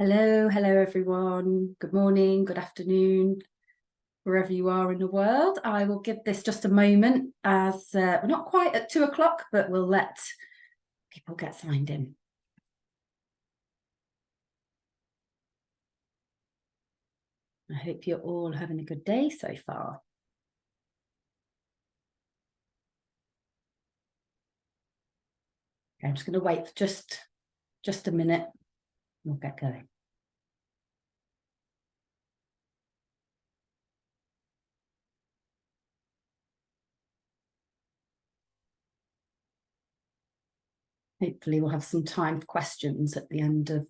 Hello everyone. Good morning, good afternoon, wherever you are in the world. I will give this just a moment as we're not quite at 2 o'clock, but we'll let people get signed in. I hope you're all having a good day so far. Okay, I'm just going to wait for just a minute. We'll get going. Hopefully we'll have some time for questions at the end of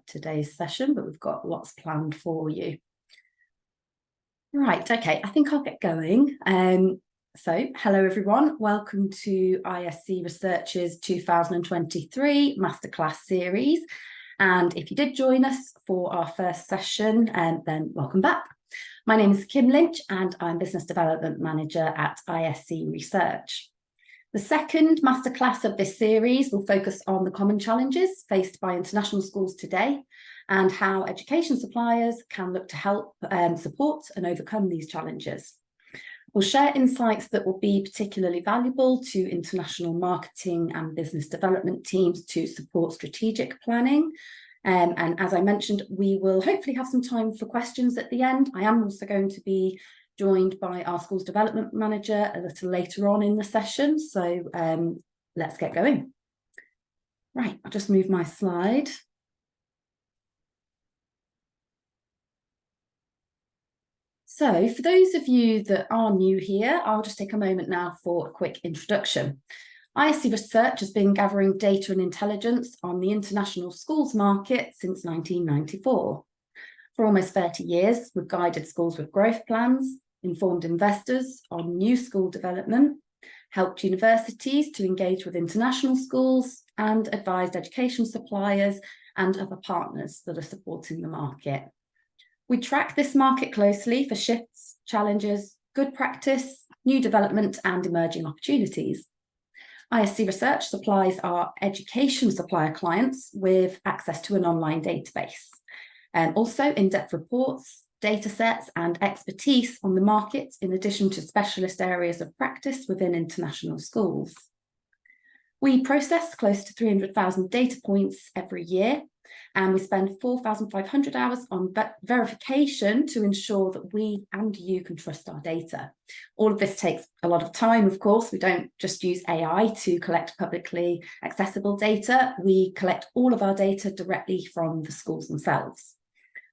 today's session, but we've got lots planned for you. Right, okay, I think I'll get going. So, hello everyone, welcome to ISC Research's 2023 Masterclass series. And if you did join us for our first session, then welcome back. My name is Kim Lynch and I'm Business Development Manager at ISC Research. The second masterclass of this series will focus on the common challenges faced by international schools today and how education suppliers can look to help support and overcome these challenges. We'll share insights that will be particularly valuable to international marketing and business development teams to support strategic planning. And as I mentioned, we will hopefully have some time for questions at the end. I am also going to be joined by our schools development manager a little later on in the session. So let's get going. Right, I'll just move my slide. So for those of you that are new here, I'll just take a moment now for a quick introduction. ISC Research has been gathering data and intelligence on the international schools market since 1994. For almost 30 years, we've guided schools with growth plans, informed investors on new school development, helped universities to engage with international schools, and advised education suppliers and other partners that are supporting the market. We track this market closely for shifts, challenges, good practice, new development, and emerging opportunities. ISC Research supplies our education supplier clients with access to an online database, and also in-depth reports, data sets, and expertise on the market, in addition to specialist areas of practice within international schools. We process close to 300,000 data points every year, and we spend 4,500 hours on verification to ensure that we and you can trust our data. All of this takes a lot of time, of course. We don't just use AI to collect publicly accessible data. We collect all of our data directly from the schools themselves.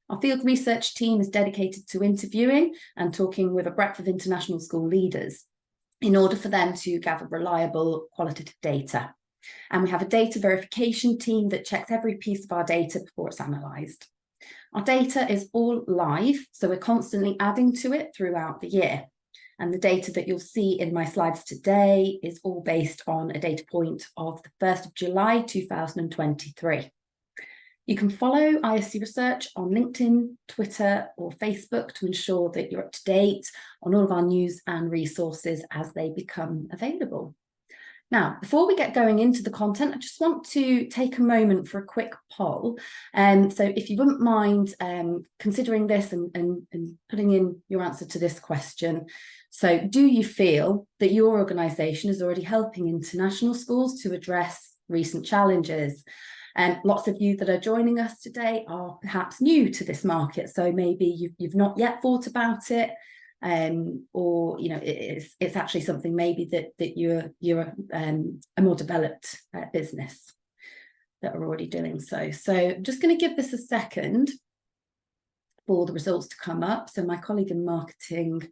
Our field research team is dedicated to interviewing and talking with a breadth of international school leaders in order for them to gather reliable qualitative data. And we have a data verification team that checks every piece of our data before it's analysed. Our data is all live, so we're constantly adding to it throughout the year. And the data that you'll see in my slides today is all based on a data point of the 1st of July 2023. You can follow ISC Research on LinkedIn, Twitter, or Facebook to ensure that you're up to date on all of our news and resources as they become available. Now, before we get going into the content, I just want to take a moment for a quick poll. So if you wouldn't mind considering this and putting in your answer to this question. So do you feel that your organisation is already helping international schools to address recent challenges? And lots of you that are joining us today are perhaps new to this market, so maybe you've not yet thought about it, or it's actually something maybe that you're a more developed business that are already doing so. So I'm just going to give this a second for the results to come up. So my colleague in marketing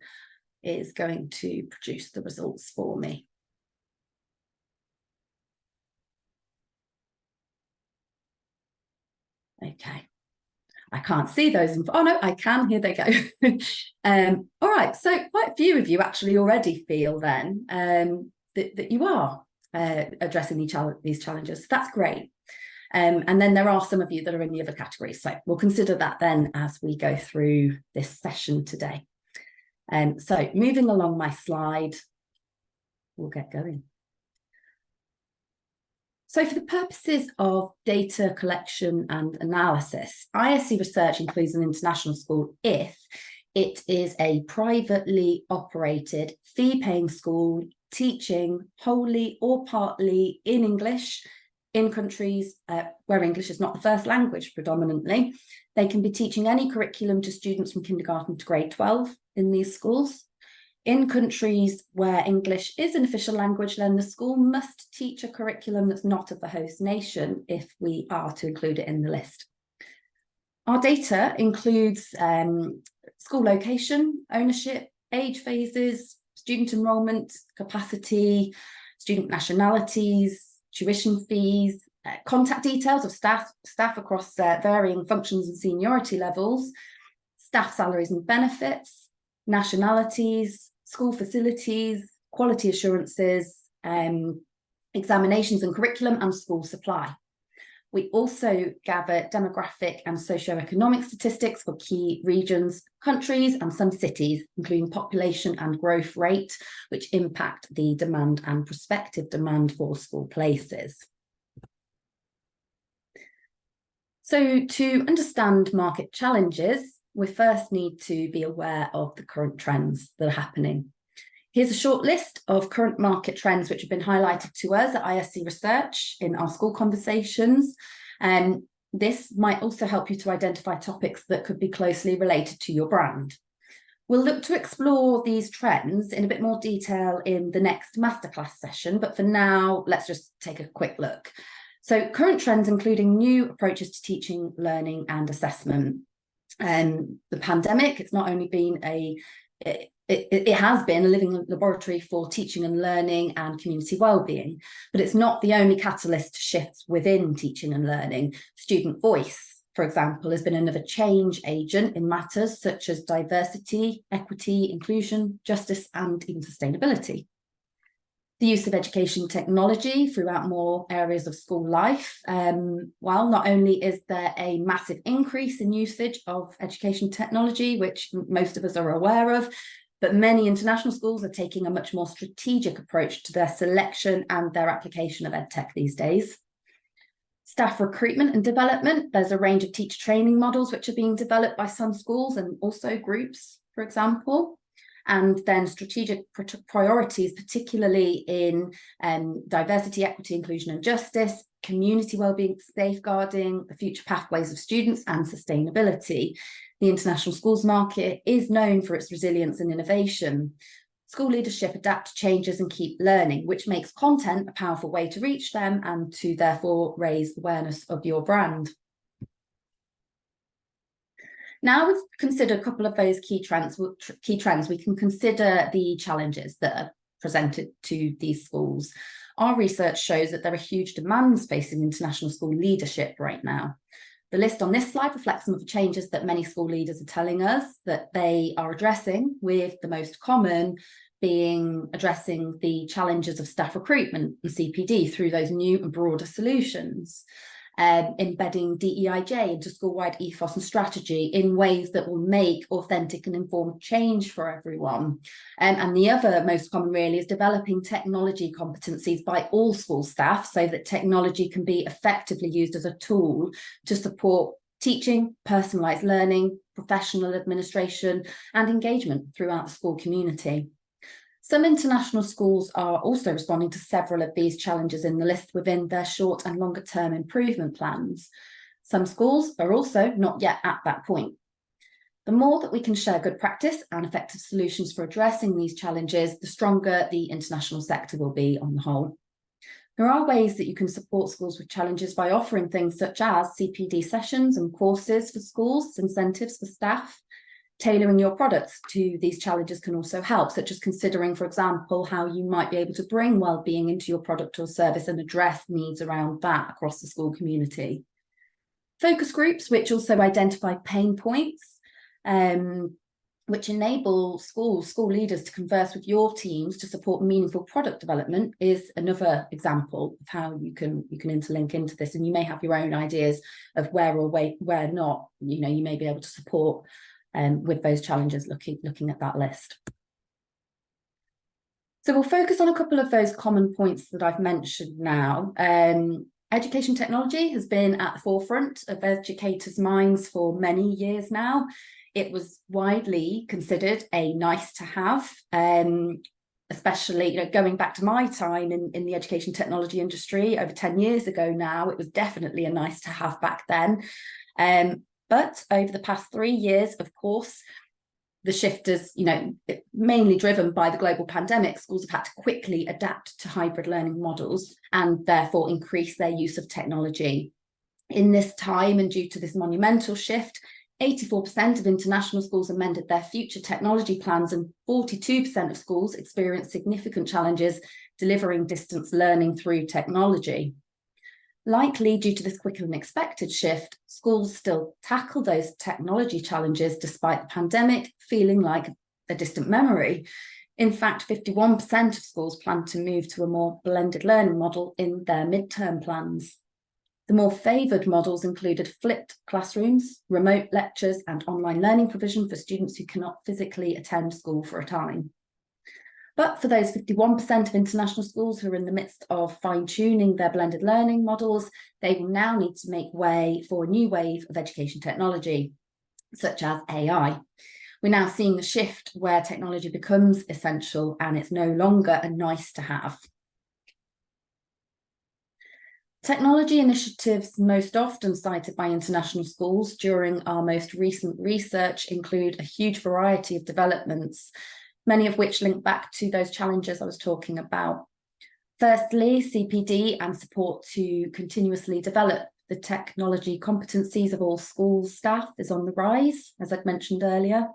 is going to produce the results for me. Okay, I can't see those. Oh no, I can. Here they go. All right, so quite a few of you actually already feel then that you are addressing these challenges. So that's great. And then there are some of you that are in the other categories. So we'll consider that then as we go through this session today. So moving along my slide, we'll get going. So for the purposes of data collection and analysis, ISC research includes an international school if it is a privately operated, fee-paying school teaching wholly or partly in English in countries where English is not the first language predominantly. They can be teaching any curriculum to students from kindergarten to grade 12 in these schools. In countries where English is an official language, then the school must teach a curriculum that's not of the host nation if we are to include it in the list. Our data includes school location, ownership, age phases, student enrolment, capacity, student nationalities, tuition fees, contact details of staff across varying functions and seniority levels, staff salaries and benefits, nationalities, school facilities, quality assurances, examinations and curriculum, and school supply. We also gather demographic and socioeconomic statistics for key regions, countries, and some cities, including population and growth rate, which impact the demand and prospective demand for school places. So to understand market challenges, we first need to be aware of the current trends that are happening. Here's a short list of current market trends which have been highlighted to us at ISC Research in our school conversations. And this might also help you to identify topics that could be closely related to your brand. We'll look to explore these trends in a bit more detail in the next masterclass session, but for now, let's just take a quick look. So current trends including new approaches to teaching, learning, and assessment. The pandemic, it's not only been it has been a living laboratory for teaching and learning and community wellbeing, but it's not the only catalyst to shifts within teaching and learning. Student voice, for example, has been another change agent in matters such as diversity, equity, inclusion, justice, and even sustainability. The use of education technology throughout more areas of school life. While not only is there a massive increase in usage of education technology, which most of us are aware of, but many international schools are taking a much more strategic approach to their selection and their application of EdTech these days. Staff recruitment and development. There's a range of teacher training models which are being developed by some schools and also groups, for example. And then strategic priorities, particularly in diversity, equity, inclusion and justice, community wellbeing, safeguarding, the future pathways of students, and sustainability. The international schools market is known for its resilience and innovation. School leadership adapt to changes and keep learning, which makes content a powerful way to reach them and to therefore raise awareness of your brand. Now we've considered a couple of those key trends, we can consider the challenges that are presented to these schools. Our research shows that there are huge demands facing international school leadership right now. The list on this slide reflects some of the changes that many school leaders are telling us that they are addressing, with the most common being addressing the challenges of staff recruitment and CPD through those new and broader solutions. Embedding DEIJ into school-wide ethos and strategy in ways that will make authentic and informed change for everyone. And the other most common really is developing technology competencies by all school staff so that technology can be effectively used as a tool to support teaching, personalised learning, professional administration, and engagement throughout the school community. Some international schools are also responding to several of these challenges in the list within their short and longer term improvement plans. Some schools are also not yet at that point. The more that we can share good practice and effective solutions for addressing these challenges, the stronger the international sector will be on the whole. There are ways that you can support schools with challenges by offering things such as CPD sessions and courses for schools, incentives for staff. Tailoring your products to these challenges can also help, such as considering, for example, how you might be able to bring well-being into your product or service and address needs around that across the school community. Focus groups, which also identify pain points, which enable school leaders to converse with your teams to support meaningful product development, is another example of how you can interlink into this. And you may have your own ideas of where or where not, you may be able to support with those challenges, looking at that list. So we'll focus on a couple of those common points that I've mentioned now. Education technology has been at the forefront of educators' minds for many years now. It was widely considered a nice to have, especially going back to my time in the education technology industry over 10 years ago now. It was definitely a nice to have back then. But over the past 3 years, of course, the shift is, mainly driven by the global pandemic. Schools have had to quickly adapt to hybrid learning models and therefore increase their use of technology. In this time, and due to this monumental shift, 84% of international schools amended their future technology plans, and 42% of schools experienced significant challenges delivering distance learning through technology. Likely due to this quicker than expected shift, schools still tackle those technology challenges despite the pandemic feeling like a distant memory. In fact, 51% of schools plan to move to a more blended learning model in their midterm plans. The more favoured models included flipped classrooms, remote lectures, and online learning provision for students who cannot physically attend school for a time. But for those 51% of international schools who are in the midst of fine-tuning their blended learning models, they will now need to make way for a new wave of education technology, such as AI. We're now seeing the shift where technology becomes essential and it's no longer a nice to have. Technology initiatives most often cited by international schools during our most recent research include a huge variety of developments, many of which link back to those challenges I was talking about. Firstly, CPD and support to continuously develop the technology competencies of all schools staff is on the rise, as I'd mentioned earlier.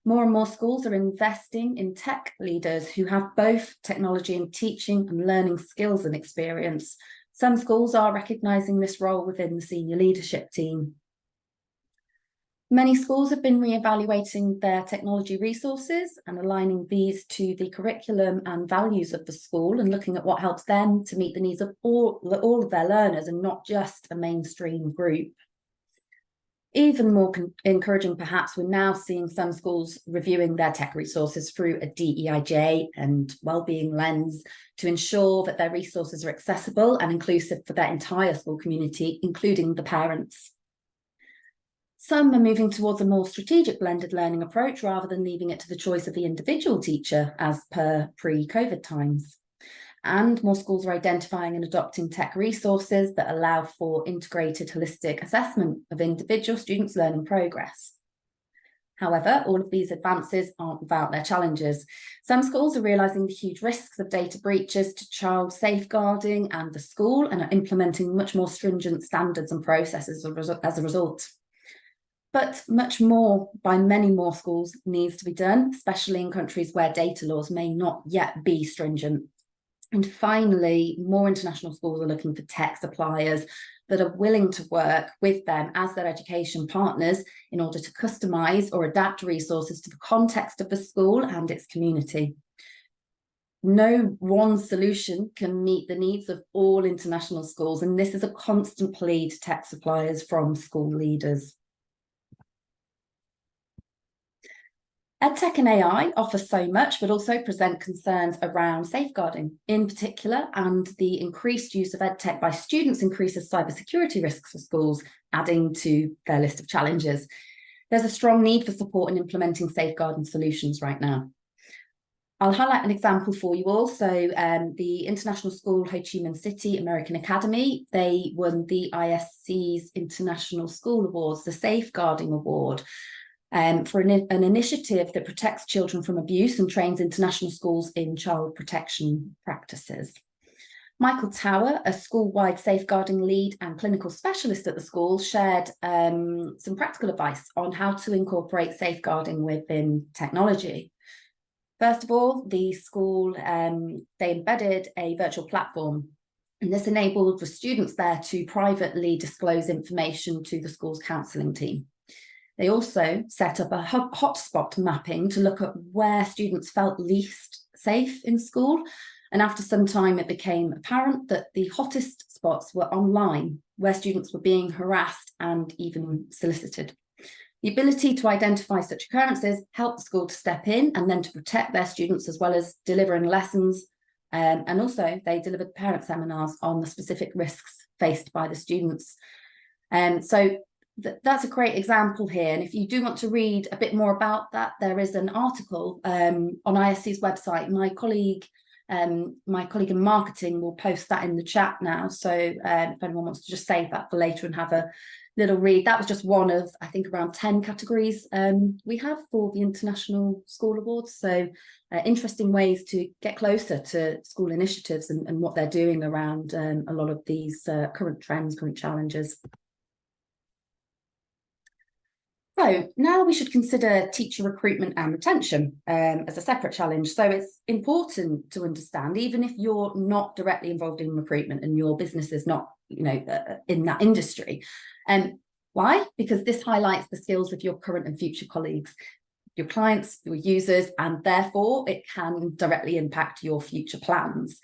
More and more schools are investing in tech leaders who have both technology and teaching and learning skills and experience. Some schools are recognising this role within the senior leadership team. Many schools have been re-evaluating their technology resources and aligning these to the curriculum and values of the school and looking at what helps them to meet the needs of all of their learners and not just a mainstream group. Even more encouraging, perhaps, we're now seeing some schools reviewing their tech resources through a DEIJ and wellbeing lens to ensure that their resources are accessible and inclusive for their entire school community, including the parents. Some are moving towards a more strategic blended learning approach rather than leaving it to the choice of the individual teacher as per pre-COVID times. And more schools are identifying and adopting tech resources that allow for integrated holistic assessment of individual students' learning progress. However, all of these advances aren't without their challenges. Some schools are realising the huge risks of data breaches to child safeguarding and the school and are implementing much more stringent standards and processes as a result. But much more by many more schools needs to be done, especially in countries where data laws may not yet be stringent. And finally, more international schools are looking for tech suppliers that are willing to work with them as their education partners in order to customise or adapt resources to the context of the school and its community. No one solution can meet the needs of all international schools, and this is a constant plea to tech suppliers from school leaders. EdTech and AI offer so much, but also present concerns around safeguarding in particular, and the increased use of EdTech by students increases cybersecurity risks for schools, adding to their list of challenges. There's a strong need for support in implementing safeguarding solutions right now. I'll highlight an example for you all. So the International School Ho Chi Minh City American Academy, they won the ISC's International School Awards, the Safeguarding Award, for an initiative that protects children from abuse and trains international schools in child protection practices. Michael Tower, a school-wide safeguarding lead and clinical specialist at the school, shared some practical advice on how to incorporate safeguarding within technology. First of all, the school, they embedded a virtual platform, and this enabled the students there to privately disclose information to the school's counselling team. They also set up a hotspot mapping to look at where students felt least safe in school. And after some time, it became apparent that the hottest spots were online, where students were being harassed and even solicited. The ability to identify such occurrences help the school to step in and then to protect their students, as well as delivering lessons. And also they delivered parent seminars on the specific risks faced by the students. So that's a great example here. And if you do want to read a bit more about that, there is an article on ISC's website. My colleague in marketing will post that in the chat now. So if anyone wants to just save that for later and have a little read. That was just one of, I think, around 10 categories we have for the International School Awards. So interesting ways to get closer to school initiatives and what they're doing around a lot of these current trends, current challenges. So now we should consider teacher recruitment and retention as a separate challenge. So it's important to understand, even if you're not directly involved in recruitment and your business is not, in that industry. Why? Because this highlights the skills of your current and future colleagues, your clients, your users, and therefore it can directly impact your future plans.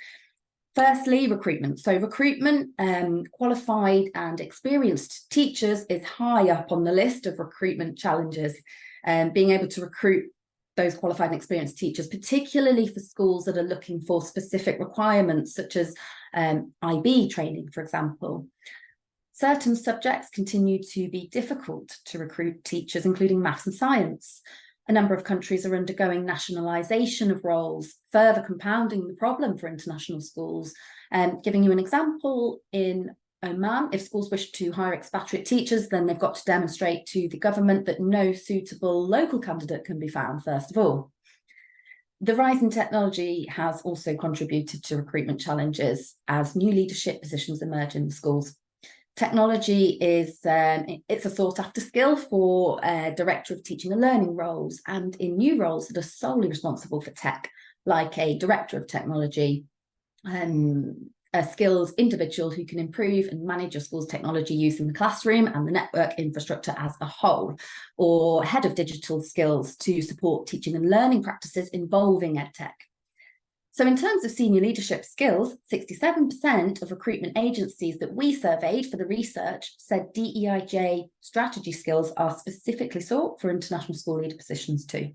Firstly, recruitment. So recruitment, qualified and experienced teachers is high up on the list of recruitment challenges. Being able to recruit those qualified and experienced teachers, particularly for schools that are looking for specific requirements, such as IB training, for example. Certain subjects continue to be difficult to recruit teachers, including maths and science. A number of countries are undergoing nationalisation of roles, further compounding the problem for international schools. Giving you an example, in Oman, if schools wish to hire expatriate teachers, then they've got to demonstrate to the government that no suitable local candidate can be found, first of all. The rise in technology has also contributed to recruitment challenges as new leadership positions emerge in the schools. Technology is it's a sought after skill for director of teaching and learning roles, and in new roles that are solely responsible for tech, like a director of technology, a skilled individual who can improve and manage your school's technology use in the classroom and the network infrastructure as a whole, or head of digital skills to support teaching and learning practices involving EdTech. So in terms of senior leadership skills, 67% of recruitment agencies that we surveyed for the research said DEIJ strategy skills are specifically sought for international school leader positions too.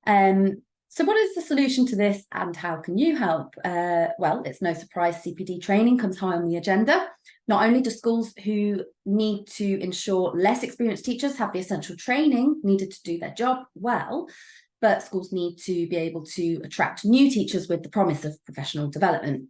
So what is the solution to this and how can you help? Well, it's no surprise CPD training comes high on the agenda. Not only do schools who need to ensure less experienced teachers have the essential training needed to do their job well, but schools need to be able to attract new teachers with the promise of professional development.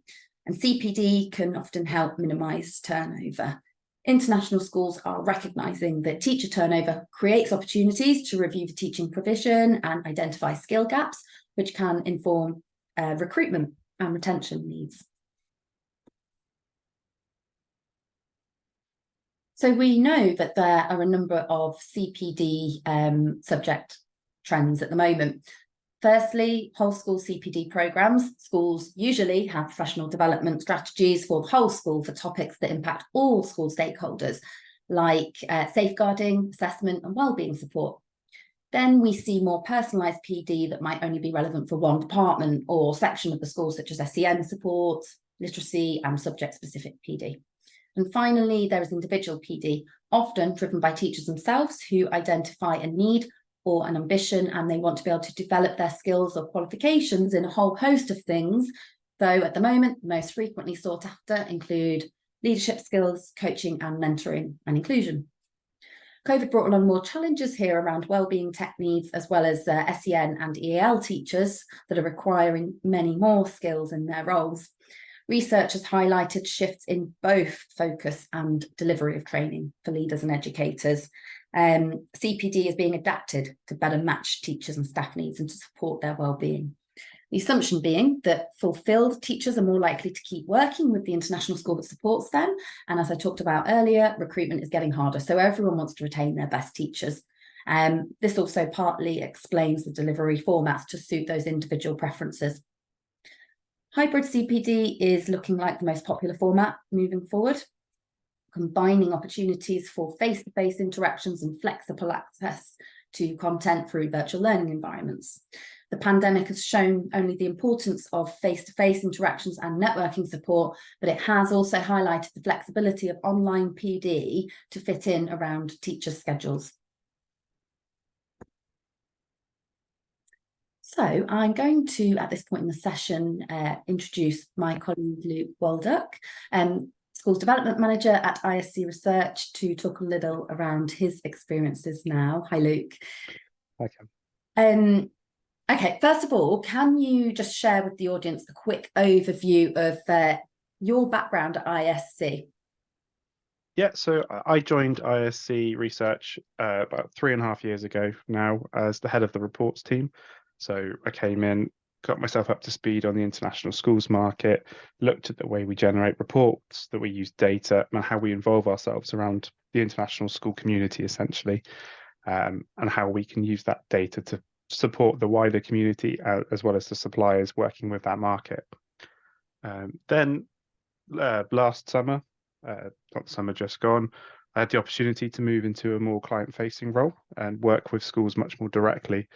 And CPD can often help minimise turnover. International schools are recognising that teacher turnover creates opportunities to review the teaching provision and identify skill gaps, which can inform recruitment and retention needs. So we know that there are a number of CPD subject trends at the moment. Firstly, whole school CPD programmes. Schools usually have professional development strategies for the whole school for topics that impact all school stakeholders, like safeguarding, assessment and wellbeing support. Then we see more personalised PD that might only be relevant for one department or section of the school, such as SEN support, literacy and subject-specific PD. And finally, there is individual PD, often driven by teachers themselves who identify a need or an ambition, and they want to be able to develop their skills or qualifications in a whole host of things, though at the moment, most frequently sought after include leadership skills, coaching and mentoring and inclusion. COVID brought along more challenges here around wellbeing tech needs, as well as SEN and EAL teachers that are requiring many more skills in their roles. Research has highlighted shifts in both focus and delivery of training for leaders and educators. CPD is being adapted to better match teachers and staff needs and to support their well-being. The assumption being that fulfilled teachers are more likely to keep working with the international school that supports them. And as I talked about earlier, recruitment is getting harder. So everyone wants to retain their best teachers. This also partly explains the delivery formats to suit those individual preferences. Hybrid CPD is looking like the most popular format moving forward, combining opportunities for face-to-face interactions and flexible access to content through virtual learning environments. The pandemic has shown only the importance of face-to-face interactions and networking support, but it has also highlighted the flexibility of online PD to fit in around teachers' schedules. So I'm going to, at this point in the session, introduce my colleague Luke Walduck, Schools Development Manager at ISC Research, to talk a little around his experiences now. Hi, Luke. Hi, Cam. Okay, first of all, can you just share with the audience a quick overview of your background at ISC? Yeah, so I joined ISC Research about 3.5 years ago now as the head of the reports team. So I came in, got myself up to speed on the international schools market, looked at the way we generate reports, that we use data, and how we involve ourselves around the international school community, essentially, and how we can use that data to support the wider community as well as the suppliers working with that market. Then last summer, not summer just gone, I had the opportunity to move into a more client-facing role and work with schools much more directly,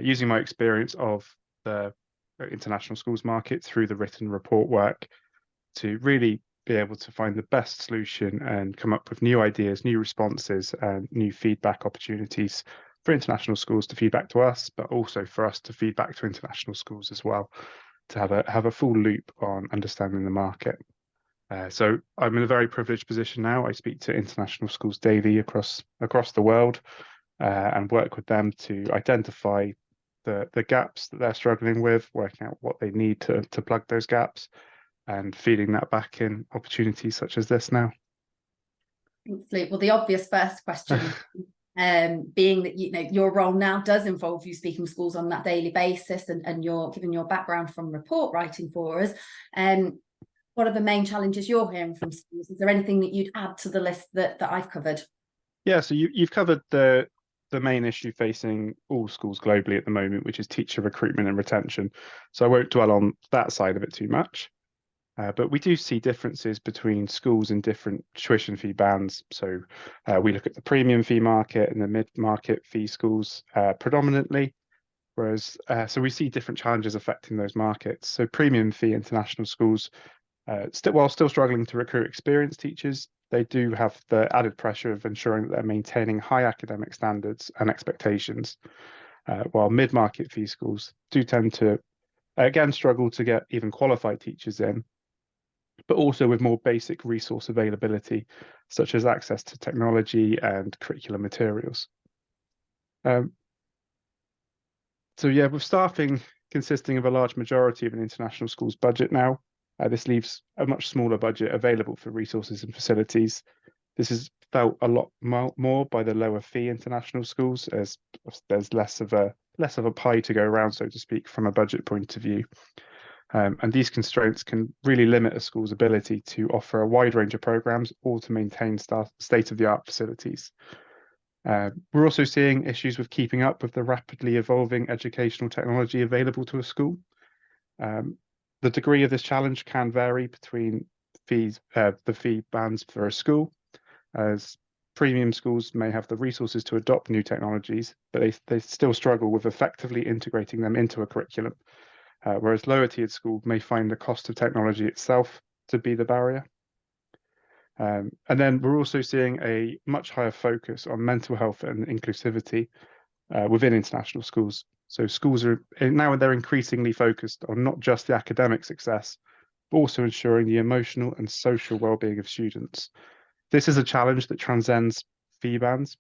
using my experience of the international schools market through the written report work to really be able to find the best solution and come up with new ideas, new responses, and new feedback opportunities for international schools to feedback to us, but also for us to feedback to international schools as well, to have a full loop on understanding the market. So I'm in a very privileged position now. I speak to international schools daily across the world and work with them to identify the gaps that they're struggling with, working out what they need to plug those gaps, and feeding that back in opportunities such as this now. Thanks, Luke. Well, the obvious first question, being that your role now does involve you speaking to schools on that daily basis, and you're giving your background from report writing for us. What are the main challenges you're hearing from schools? Is there anything that you'd add to the list that I've covered? Yeah, so you've covered the main issue facing all schools globally at the moment, which is teacher recruitment and retention. So I won't dwell on that side of it too much. But we do see differences between schools in different tuition fee bands. So we look at the premium fee market and the mid-market fee schools predominantly, whereas so we see different challenges affecting those markets. So premium fee international schools, while still struggling to recruit experienced teachers, they do have the added pressure of ensuring that they're maintaining high academic standards and expectations, while mid-market fee schools do tend to, again, struggle to get even qualified teachers in, but also with more basic resource availability, such as access to technology and curriculum materials. So yeah, with staffing consisting of a large majority of an international school's budget now, this leaves a much smaller budget available for resources and facilities. This is felt a lot more by the lower fee international schools, as there's less of a pie to go around, so to speak, from a budget point of view. And these constraints can really limit a school's ability to offer a wide range of programs or to maintain state-of-the-art facilities. We're also seeing issues with keeping up with the rapidly evolving educational technology available to a school. The degree of this challenge can vary between the fee bands for a school, as premium schools may have the resources to adopt new technologies, but they still struggle with effectively integrating them into a curriculum, whereas lower tiered schools may find the cost of technology itself to be the barrier. And then we're also seeing a much higher focus on mental health and inclusivity within international schools. So schools are now they're increasingly focused on not just the academic success, but also ensuring the emotional and social well-being of students. This is a challenge that transcends fee bands,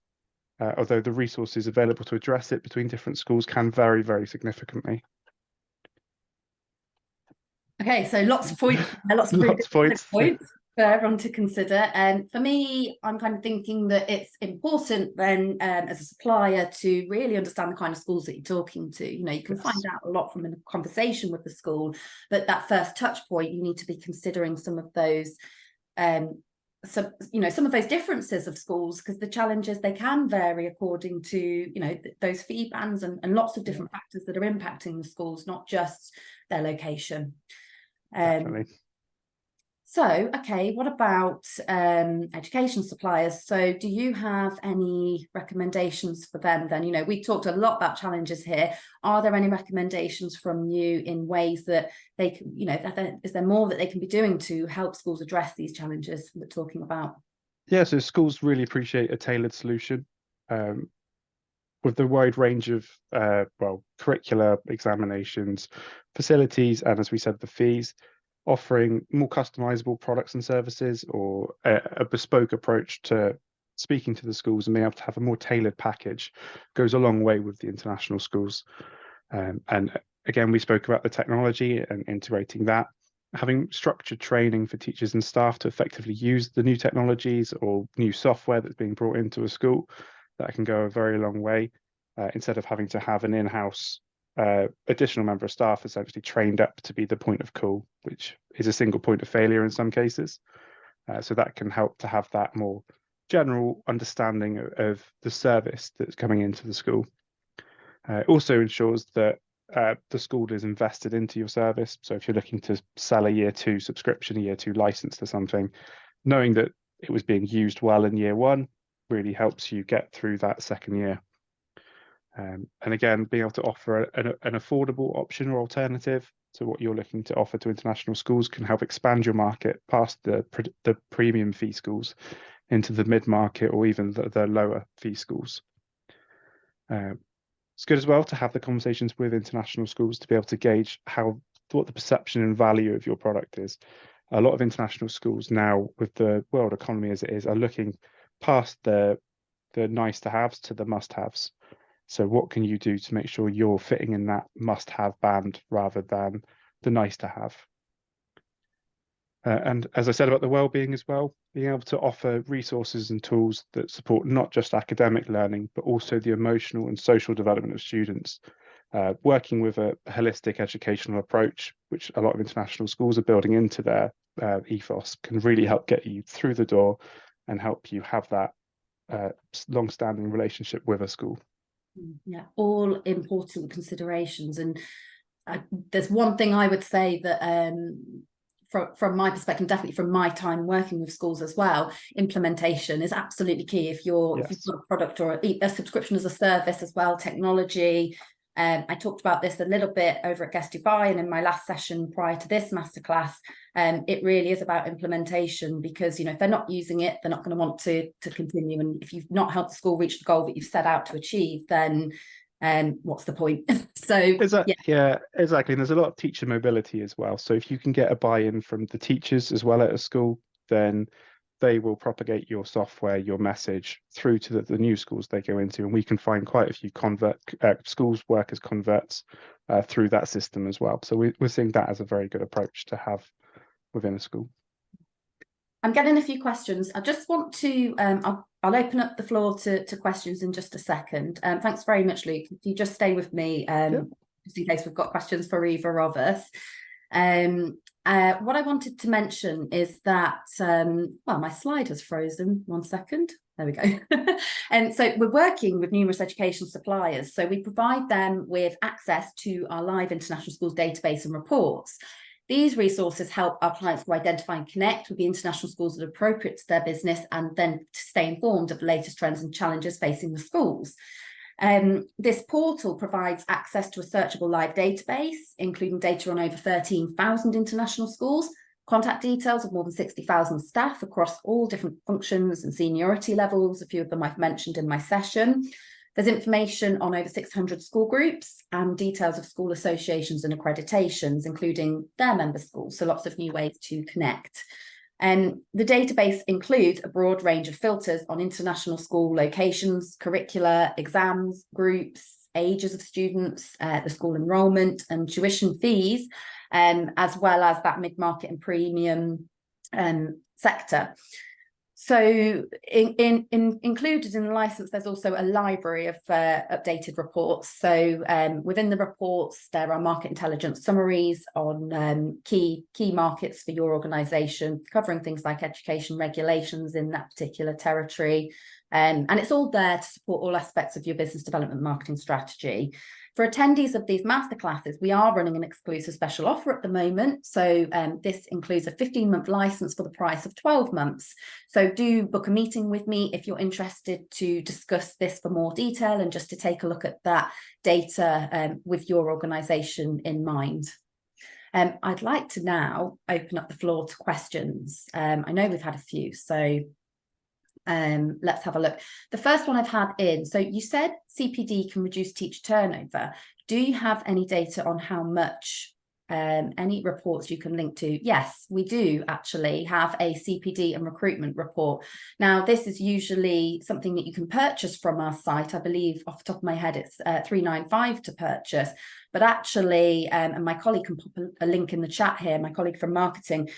although the resources available to address it between different schools can vary very significantly. Okay, so lots of points, lots of really points for everyone to consider. And for me, I'm kind of thinking that it's important then, as a supplier, to really understand the kind of schools that you're talking to. You can find out a lot from a conversation with the school, but that first touch point, you need to be considering some of those some of those differences of schools, because the challenges, they can vary according to those fee bands and lots of different factors that are impacting the schools, not just their location. So, okay, what about education suppliers? So do you have any recommendations for them then? We talked a lot about challenges here. Are there any recommendations from you in ways that they can, is there more that they can be doing to help schools address these challenges that we're talking about? Yeah, so schools really appreciate a tailored solution. with the wide range of curricular, examinations, facilities, and as we said, the fees, offering more customizable products and services, or a bespoke approach to speaking to the schools and being able to have a more tailored package goes a long way with the international schools. And again, we spoke about the technology and integrating that. Having structured training for teachers and staff to effectively use the new technologies or new software that's being brought into a school, that can go a very long way, instead of having to have an in-house additional member of staff essentially trained up to be the point of call, which is a single point of failure in some cases. So that can help to have that more general understanding of the service that's coming into the school. It also ensures that the school is invested into your service. So if you're looking to sell a year 2 subscription, a year 2 license to something, knowing that it was being used well in year 1 really helps you get through that second year. And again, being able to offer an affordable option or alternative to what you're looking to offer to international schools can help expand your market past the premium fee schools into the mid-market or even the lower fee schools. It's good as well to have the conversations with international schools to be able to gauge what the perception and value of your product is. A lot of international schools now, with the world economy as it is, are looking past the nice to haves to the must haves. So what can you do to make sure you're fitting in that must have band rather than the nice to have? And as I said about the well-being as well, being able to offer resources and tools that support not just academic learning, but also the emotional and social development of students. Working with a holistic educational approach, which a lot of international schools are building into their ethos, can really help get you through the door and help you have that long-standing relationship with a school. Yeah, all important considerations. And there's one thing I would say that from my perspective, definitely from my time working with schools as well, implementation is absolutely key. If you've got a product or a subscription as a service as well, technology. I talked about this a little bit over at Guest Dubai and in my last session prior to this masterclass. It really is about implementation, because if they're not using it, they're not going to want to continue. And if you've not helped the school reach the goal that you've set out to achieve, then what's the point? So exactly. And there's a lot of teacher mobility as well. So if you can get a buy-in from the teachers as well at a school, then they will propagate your software, your message through to the new schools they go into. And we can find quite a few schools work as converts through that system as well. So we're seeing that as a very good approach to have within a school. I'm getting a few questions. I just want to, I'll open up the floor to questions in just a second. Thanks very much, Luke. If you just stay with me, just in case we've got questions for either of us. What I wanted to mention is that, well, my slide has frozen. 1 second. There we go. And so we're working with numerous education suppliers. So we provide them with access to our live international schools database and reports. These resources help our clients to identify and connect with the international schools that are appropriate to their business, and then to stay informed of the latest trends and challenges facing the schools. This portal provides access to a searchable live database, including data on over 13,000 international schools, contact details of more than 60,000 staff across all different functions and seniority levels. A few of them I've mentioned in my session. There's information on over 600 school groups and details of school associations and accreditations, including their member schools. So lots of new ways to connect. The database includes a broad range of filters on international school locations, curricula, exams, groups, ages of students, the school enrolment and tuition fees, as well as that mid-market and premium sector. So included in the license, there's also a library of updated reports. So within the reports, there are market intelligence summaries on key markets for your organisation, covering things like education regulations in that particular territory. And it's all there to support all aspects of your business development marketing strategy. For attendees of these masterclasses, we are running an exclusive special offer at the moment. So this includes a 15-month license for the price of 12 months. So do book a meeting with me if you're interested to discuss this for more detail and just to take a look at that data with your organisation in mind. I'd like to now open up the floor to questions. I know we've had a few, so Let's have a look. The first one I've had in, so you said CPD can reduce teacher turnover. Do you have any data on how much, any reports you can link to? Yes, we do actually have a CPD and recruitment report. Now, this is usually something that you can purchase from our site. I believe off the top of my head, it's £3.95 to purchase. But actually, and my colleague can pop a link in the chat here, my colleague from marketing,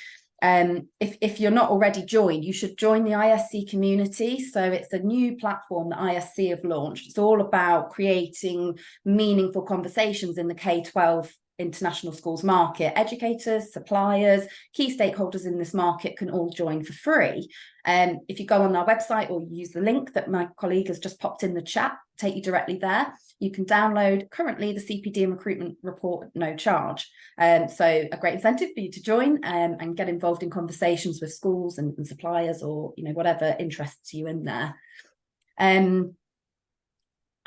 if you're not already joined, you should join the ISC community. So it's a new platform that ISC have launched. It's all about creating meaningful conversations in the K-12 international schools market. Educators, suppliers, key stakeholders in this market can all join for free. If you go on our website or use the link that my colleague has just popped in the chat, take you directly there. You can download currently the CPD and recruitment report at no charge. So a great incentive for you to join and get involved in conversations with schools and suppliers, or whatever interests you in there. I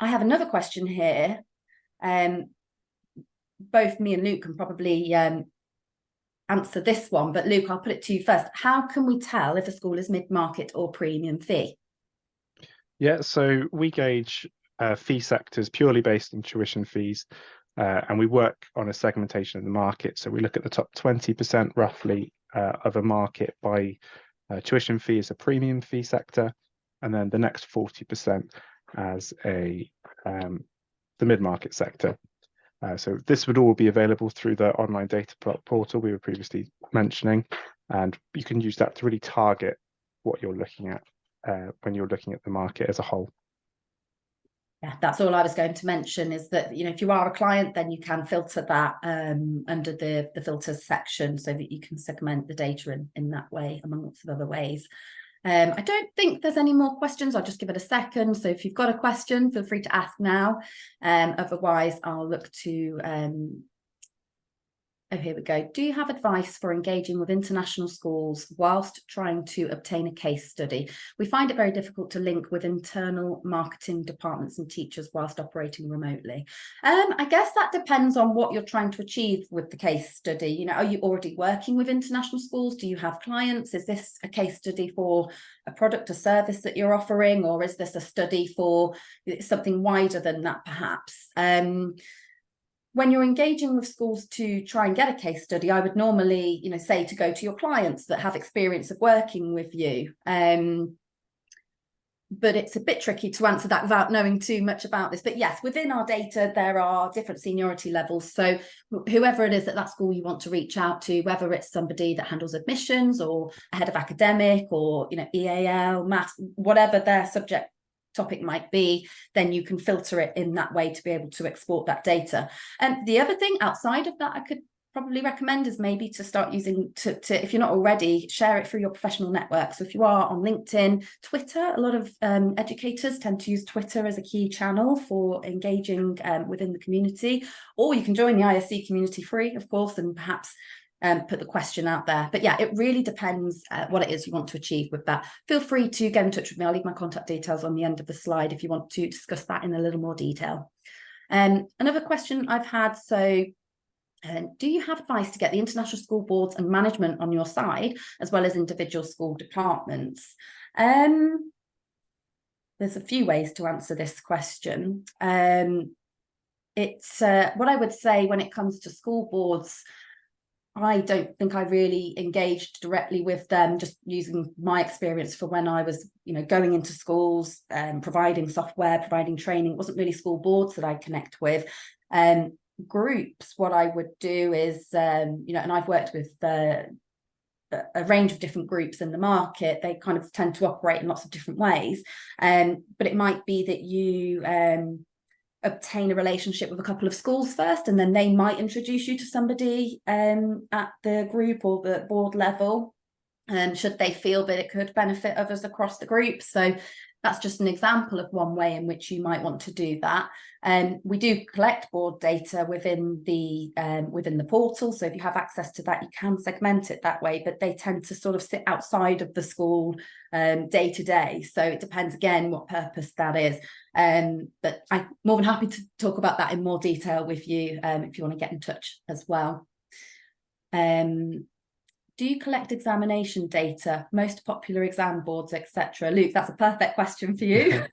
have another question here. Both me and Luke can probably answer this one, but Luke, I'll put it to you first. How can we tell if a school is mid-market or premium fee? Yeah, so we gauge fee sectors purely based on tuition fees, and we work on a segmentation of the market. So we look at the top 20% roughly of a market by tuition fee as a premium fee sector, and then the next 40% as the mid-market sector. So this would all be available through the online data portal we were previously mentioning, and you can use that to really target what you're looking at when you're looking at the market as a whole. Yeah, that's all I was going to mention, is that if you are a client, then you can filter that under the filters section, so that you can segment the data in that way, amongst other ways. I don't think there's any more questions. I'll just give it a second. So if you've got a question, feel free to ask now. Otherwise, I'll look to oh, here we go. Do you have advice for engaging with international schools whilst trying to obtain a case study? We find it very difficult to link with internal marketing departments and teachers whilst operating remotely. I guess that depends on what you're trying to achieve with the case study. Are you already working with international schools? Do you have clients? Is this a case study for a product or service that you're offering, or is this a study for something wider than that, perhaps? When you're engaging with schools to try and get a case study, I would normally, say to go to your clients that have experience of working with you. But it's a bit tricky to answer that without knowing too much about this. But yes, within our data, there are different seniority levels. So whoever it is at that school you want to reach out to, whether it's somebody that handles admissions or a head of academic or, EAL, maths, whatever their subject topic might be, then you can filter it in that way to be able to export that data. And the other thing outside of that I could probably recommend is maybe to start using, if you're not already, share it through your professional network. So if you are on LinkedIn, Twitter, a lot of educators tend to use Twitter as a key channel for engaging within the community, or you can join the ISC community free, of course, and perhaps put the question out there. But yeah, it really depends what it is you want to achieve with that. Feel free to get in touch with me. I'll leave my contact details on the end of the slide if you want to discuss that in a little more detail. Another question I've had, so do you have advice to get the international school boards and management on your side, as well as individual school departments? There's a few ways to answer this question. It's what I would say when it comes to school boards, I don't think I really engaged directly with them, just using my experience for when I was, going into schools, providing software, providing training. It wasn't really school boards that I connect with. Groups, what I would do is, and I've worked with a range of different groups in the market. They kind of tend to operate in lots of different ways. But it might be that you obtain a relationship with a couple of schools first, and then they might introduce you to somebody at the group or the board level, should they feel that it could benefit others across the group. So that's just an example of one way in which you might want to do that. We do collect board data within the portal, so if you have access to that, you can segment it that way, but they tend to sort of sit outside of the school day to day. So it depends again what purpose that is. But I'm more than happy to talk about that in more detail with you if you want to get in touch as well. Do do you collect examination data, most popular exam boards, etc.? Luke, that's a perfect question for you.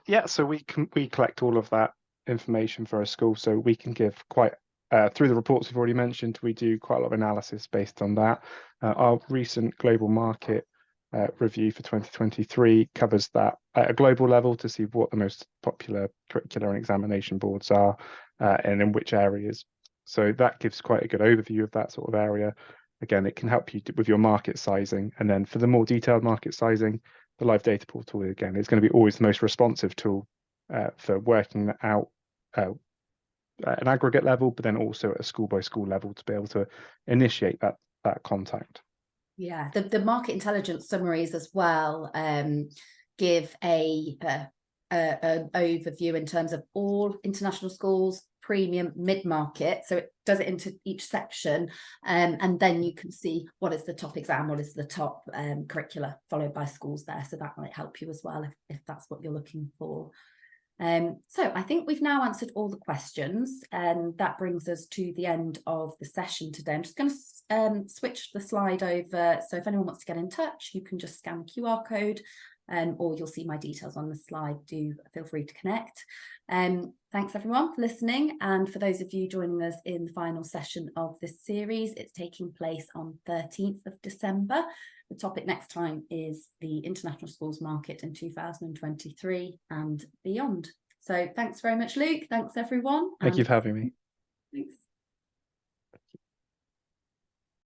Yeah, so we collect all of that information for a school, so we can give quite through the reports we've already mentioned, we do quite a lot of analysis based on that. Our recent global market review for 2023 covers that at a global level to see what the most popular curricular and examination boards are and in which areas. So that gives quite a good overview of that sort of area. Again, it can help you with your market sizing. And then for the more detailed market sizing, the live data portal, again, is going to be always the most responsive tool for working that out at an aggregate level, but then also at a school by school level to be able to initiate that contact. Yeah, the market intelligence summaries as well give an overview in terms of all international schools, premium, mid-market. So it does it into each section, and then you can see what is the top exam, what is the top curricula, followed by schools there. So that might help you as well if that's what you're looking for. So I think we've now answered all the questions, and that brings us to the end of the session today. I'm just going to switch the slide over. So if anyone wants to get in touch, you can just scan the QR code, or you'll see my details on the slide. Do feel free to connect. Thanks everyone for listening. And for those of you joining us in the final session of this series, it's taking place on 13th of December. The topic next time is the international schools market in 2023 and beyond. So thanks very much, Luke. Thanks everyone. Thank you for having me. Thanks.